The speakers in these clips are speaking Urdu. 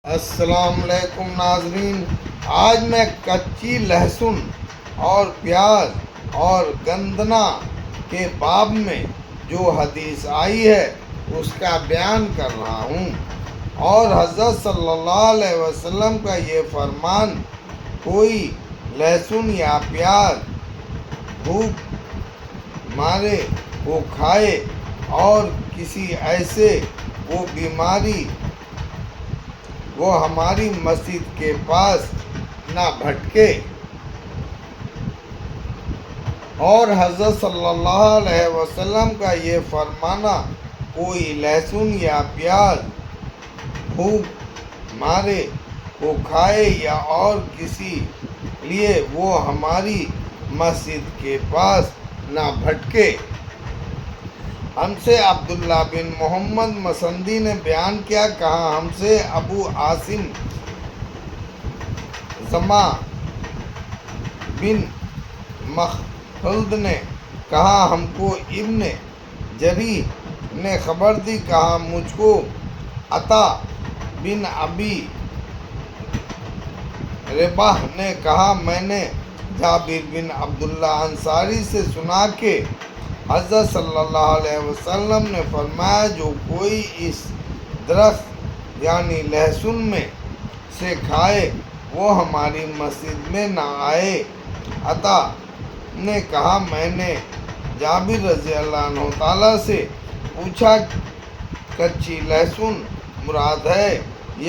السلام علیکم ناظرین، آج میں کچی لہسن اور پیاز اور گندنا کے باب میں جو حدیث آئی ہے اس کا بیان کر رہا ہوں، اور حضرت صلی اللہ علیہ وسلم کا یہ فرمان، کوئی لہسن یا پیاز بھوک مارے وہ کھائے اور کسی ایسے وہ بیماری وہ ہماری مسجد کے پاس نہ بھٹکے۔ اور حضرت صلی اللہ علیہ وسلم کا یہ فرمانا، کوئی لہسن یا پیاز بھوک مارے وہ کھائے یا اور کسی لیے وہ ہماری مسجد کے پاس نہ بھٹکے۔ ہم سے عبداللہ بن محمد مسندی نے بیان کیا، کہا ہم سے ابو عاصم زما بن مخلد نے کہا ہم کو ابن جریح نے خبر دی، کہا مجھ کو عطا بن ابی رباح نے کہا میں نے جابر بن عبداللہ انصاری سے سنا کہ حضرت صلی اللہ علیہ وسلم نے فرمایا، جو کوئی اس درخت یعنی لہسن میں سے کھائے وہ ہماری مسجد میں نہ آئے۔ عطا نے کہا میں نے جابر رضی اللہ عنہ تعالیٰ سے پوچھا، کچی لہسن مراد ہے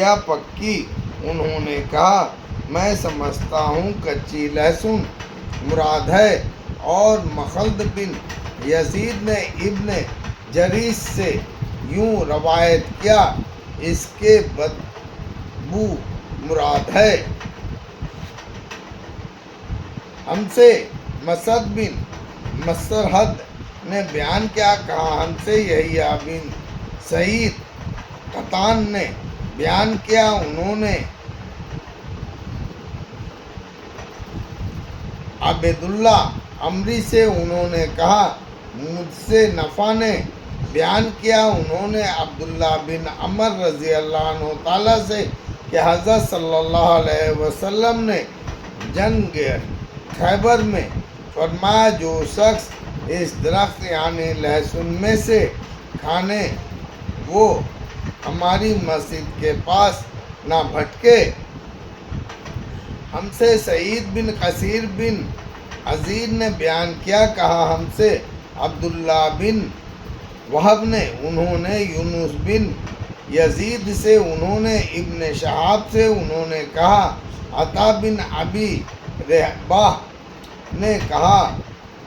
یا پکی؟ انہوں نے کہا میں سمجھتا ہوں کچی لہسن مراد ہے۔ اور مخلد بن یزید نے ابن جریح سے یوں روایت کیا، اس کے بدبو مراد ہے۔ ہم سے مسعد بن مسرہد نے بیان کیا، کہا ہم سے یحییٰ بن سعید قطان نے بیان کیا، انہوں نے عبیداللہ عمری سے انہوں نے کہا مجھ سے نفع نے بیان کیا، انہوں نے عبداللہ بن عمر رضی اللہ عنہ تعالیٰ سے کہ حضرت صلی اللہ علیہ وسلم نے جنگ خیبر میں فرمایا، جو شخص اس درخت یعنی لہسن میں سے کھانے وہ ہماری مسجد کے پاس نہ بھٹکے۔ ہم سے سعید بن کثیر بن عزیز نے بیان کیا، کہا ہم سے عبداللہ بن وہب نے انہوں نے یونس بن یزید سے انہوں نے ابن شہاب سے انہوں نے کہا عطا بن ابی رباح نے کہا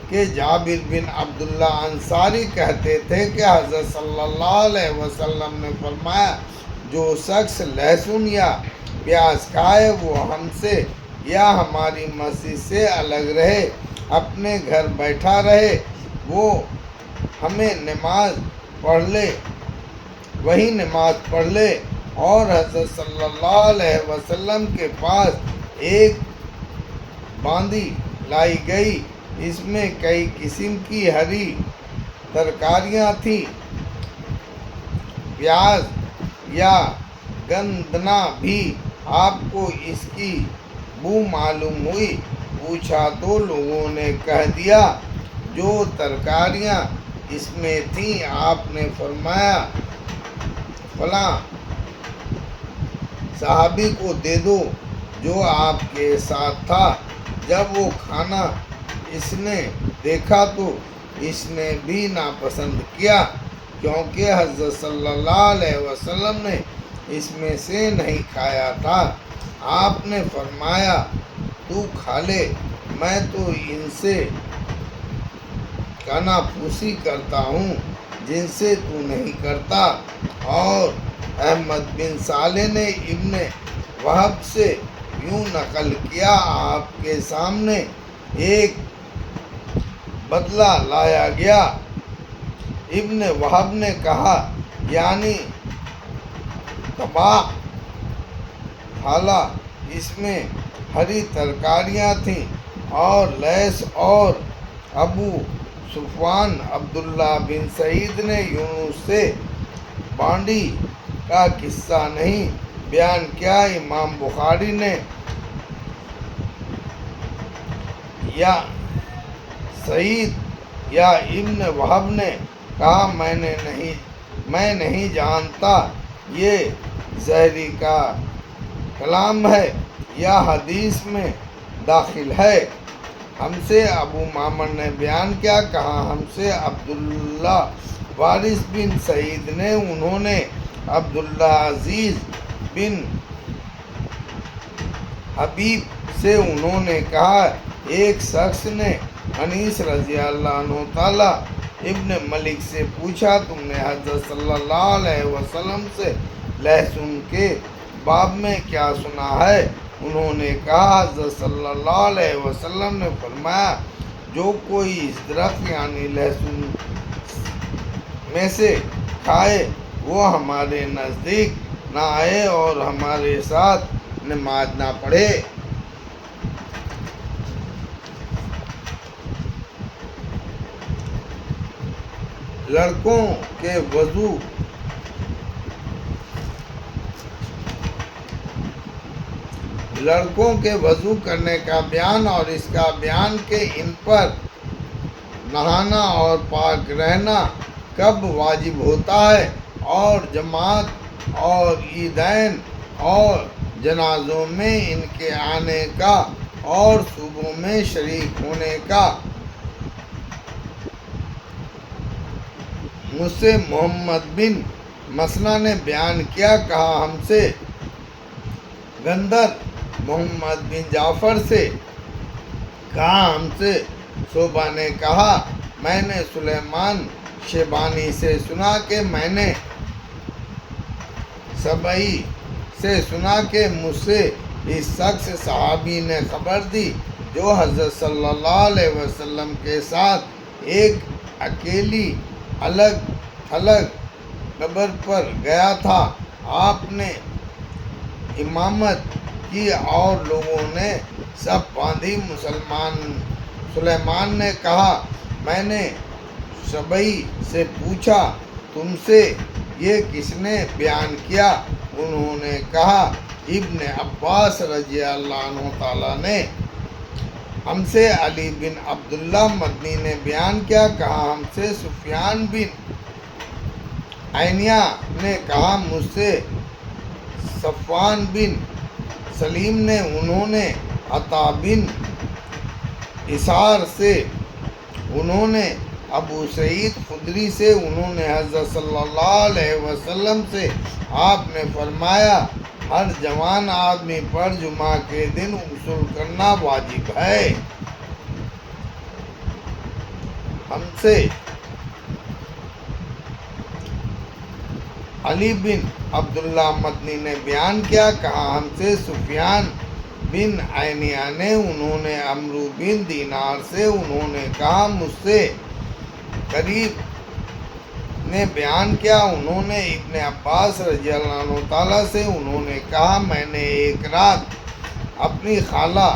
کہ جابر بن عبداللہ انصاری کہتے تھے کہ حضرت صلی اللہ علیہ وسلم نے فرمایا، جو شخص لہسن یا پیاز کھائے وہ ہم سے یا ہماری مسجد سے الگ رہے، اپنے گھر بیٹھا رہے، وہ ہمیں نماز پڑھ لے، وہی نماز پڑھ لے۔ اور حضرت صلی اللہ علیہ وسلم کے پاس ایک باندی لائی گئی، اس میں کئی قسم کی ہری ترکاریاں تھیں، پیاز یا گندنا بھی۔ آپ کو اس کی بو معلوم ہوئی؟ پوچھا تو لوگوں نے کہہ دیا، جو ترکاریاں اس میں تھیں آپ نے فرمایا فلاں صحابی کو دے دو جو آپ کے ساتھ تھا۔ جب وہ کھانا اس نے دیکھا تو اس نے بھی ناپسند کیا، کیونکہ حضرت صلی اللہ علیہ وسلم نے اس میں سے نہیں کھایا تھا۔ آپ نے فرمایا تو کھا لے، میں تو ان سے کنا پھوسی کرتا ہوں جن سے تو نہیں کرتا۔ اور احمد بن صالح نے ابن وہب سے یوں نقل کیا، آپ کے سامنے ایک بدلہ لایا گیا، ابن وہب نے کہا یعنی طباق تھالا، اس میں ہری ترکاریاں تھیں۔ اور لیث اور ابو صفوان عبداللہ بن سعید نے یونس سے بانڈی کا قصہ نہیں بیان کیا۔ امام بخاری نے یا سعید یا ابن وہب نے کہا میں نہیں جانتا یہ زہری کا کلام ہے یا حدیث میں داخل ہے۔ ہم سے ابو معمر نے بیان کیا، کہا ہم سے عبداللہ وارث بن سعید نے، انہوں نے عبداللہ عزیز بن حبیب سے انہوں نے کہا، ایک شخص نے انیس رضی اللہ عنہ تعالی ابن ملک سے پوچھا، تم نے حضرت صلی اللہ علیہ وسلم سے لہسن کے باب میں کیا سنا ہے؟ انہوں نے کہا، حضرت صلی اللہ علیہ وسلم نے فرمایا، جو کوئی اس درخت یعنی لہسن میں سے کھائے وہ ہمارے نزدیک نہ آئے اور ہمارے ساتھ نماز نہ پڑھے۔ لڑکوں کے وضو کرنے کا بیان اور اس کا بیان کہ ان پر نہانا اور پاک رہنا کب واجب ہوتا ہے، اور جماعت اور عیدین اور جنازوں میں ان کے آنے کا اور صوبوں میں شریک ہونے کا۔ مجھ سے محمد بن مسنہ نے بیان کیا، کہا ہم سے گندر محمد بن جعفر سے، کہا ہم سے شعبہ نے کہا، میں نے سلیمان شیبانی سے سنا کہ میں نے سبعی سے سنا کہ مجھ سے اس شخص صحابی نے خبر دی جو حضرت صلی اللہ علیہ وسلم کے ساتھ ایک اکیلی الگ تھلگ قبر پر گیا تھا۔ آپ نے امامت کی اور لوگوں نے سب باندھی۔ سلیمان نے کہا، میں نے سبعی سے پوچھا، تم سے یہ کس نے بیان کیا؟ انہوں نے کہا، ابن عباس رضی اللہ عنہ تعالیٰ نے۔ ہم سے علی بن عبداللہ مدنی نے بیان کیا، کہا ہم سے سفیان بن عینیہ نے کہا، مجھ سے صفوان بن سلیم نے، انہوں نے عطا بن اسار سے، انہوں نے ابو سعید خدری سے، انہوں نے حضرت صلی اللہ علیہ وسلم سے، آپ نے فرمایا، ہر جوان آدمی پر جمعہ کے دن غسل کرنا واجب ہے۔ ہم سے علی بن عبداللہ مدنی نے بیان کیا، کہا ہم سے سفیان بن عینیہ نے، انہوں نے عمرو بن دینار سے، انہوں نے کہا، مجھ سے قریب نے بیان کیا، انہوں نے ابن عباس رضی اللہ عنہ تعالیٰ سے، انہوں نے کہا، میں نے ایک رات اپنی خالہ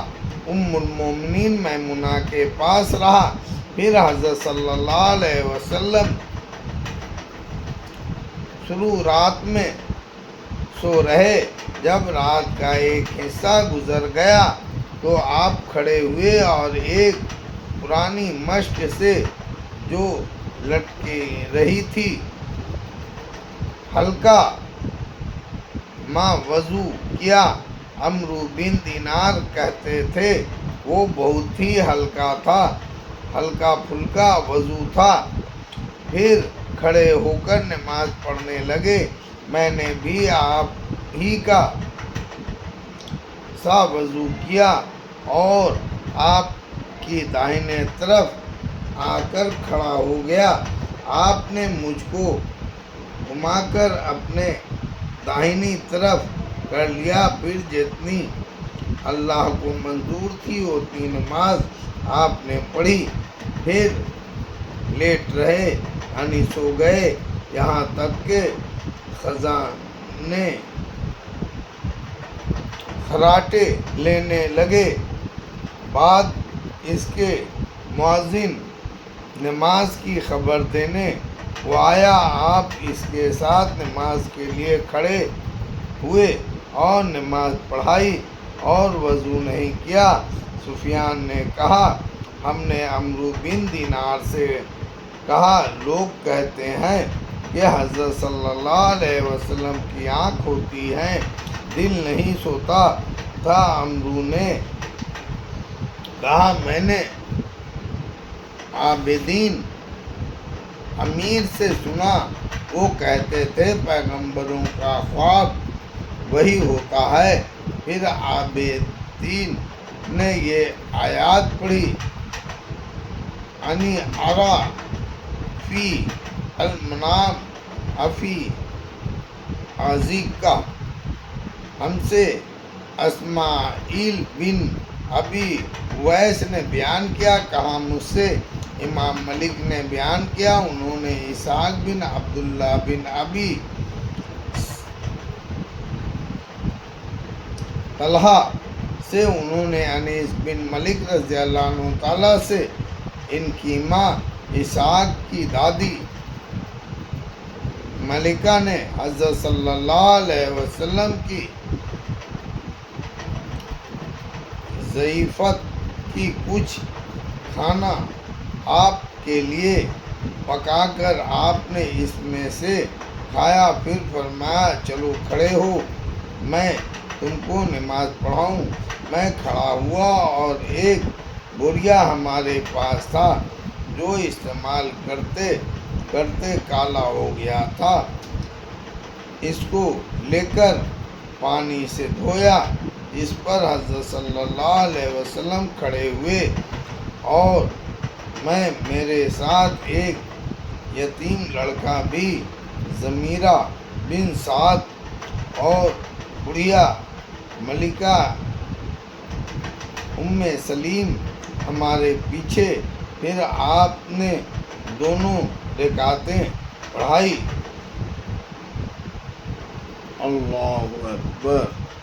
ام المومنین میمونہ کے پاس رہا، پھر حضرت صلی اللہ علیہ وسلم شروع رات میں سو رہے۔ جب رات کا ایک حصہ گزر گیا تو آپ کھڑے ہوئے اور ایک پرانی مشک سے جو لٹکی رہی تھی ہلکا ماں وضو کیا۔ عمرو بن دینار کہتے تھے، وہ بہت ہی ہلکا پھلکا وضو تھا۔ پھر کھڑے ہو کر نماز پڑھنے لگے۔ میں نے بھی آپ ہی کا سا وضو کیا اور آپ کی داہنے طرف آ کر کھڑا ہو گیا۔ آپ نے مجھ کو گھما کر اپنے داہنی طرف کر لیا، پھر جتنی اللہ کو منظور تھی اتنی نماز آپ نے پڑھی، پھر لیٹ رہے یعنی سو گئے، یہاں تک کہ خزانے خراٹے لینے لگے۔ بعد اس کے مؤذن نماز کی خبر دینے وہ آیا، آپ اس کے ساتھ نماز کے لیے کھڑے ہوئے اور نماز پڑھائی اور وضو نہیں کیا۔ سفیان نے کہا ہم نے عمرو بن دینار سے کہا لوگ کہتے ہیں کہ حضرت صلی اللہ علیہ وسلم کی آنکھ ہوتی ہے، دل نہیں سوتا تھا۔ عمرو نے کہا میں نے عابدین امیر سے سنا، وہ کہتے تھے پیغمبروں کا خواب وہی ہوتا ہے۔ پھر عابدین نے یہ آیات پڑھی انی ارا فی المنام افی عزیکا۔ ہم سے اسماعیل بن ابی اویس نے بیان کیا، کہا مجھ سے امام ملک نے بیان کیا، انہوں نے اسحاق بن عبداللہ بن ابی طلحہ سے، انہوں نے انیس بن ملک رضی اللہ عنہ تعالیٰ سے، ان کی ماں اسحاق کی دادی ملکہ نے حضرت صلی اللہ علیہ وسلم کی ضیافت کی، کچھ کھانا آپ کے لیے پکا کر آپ نے اس میں سے کھایا، پھر فرمایا چلو کھڑے ہو میں تم کو نماز پڑھاؤں۔ میں کھڑا ہوا اور ایک بوریا ہمارے پاس تھا جو استعمال کرتے کرتے کالا ہو گیا تھا، اس کو لے کر پانی سے دھویا۔ اس پر حضرت صلی اللہ علیہ وسلم کھڑے ہوئے اور میں، میرے ساتھ ایک یتیم لڑکا بھی، ضمیرہ بن سعد اور بڑھیا ملکہ ام سلیم ہمارے پیچھے۔ پھر آپ نے دونوں رکعتیں پڑھائی۔ اللہ اکبر۔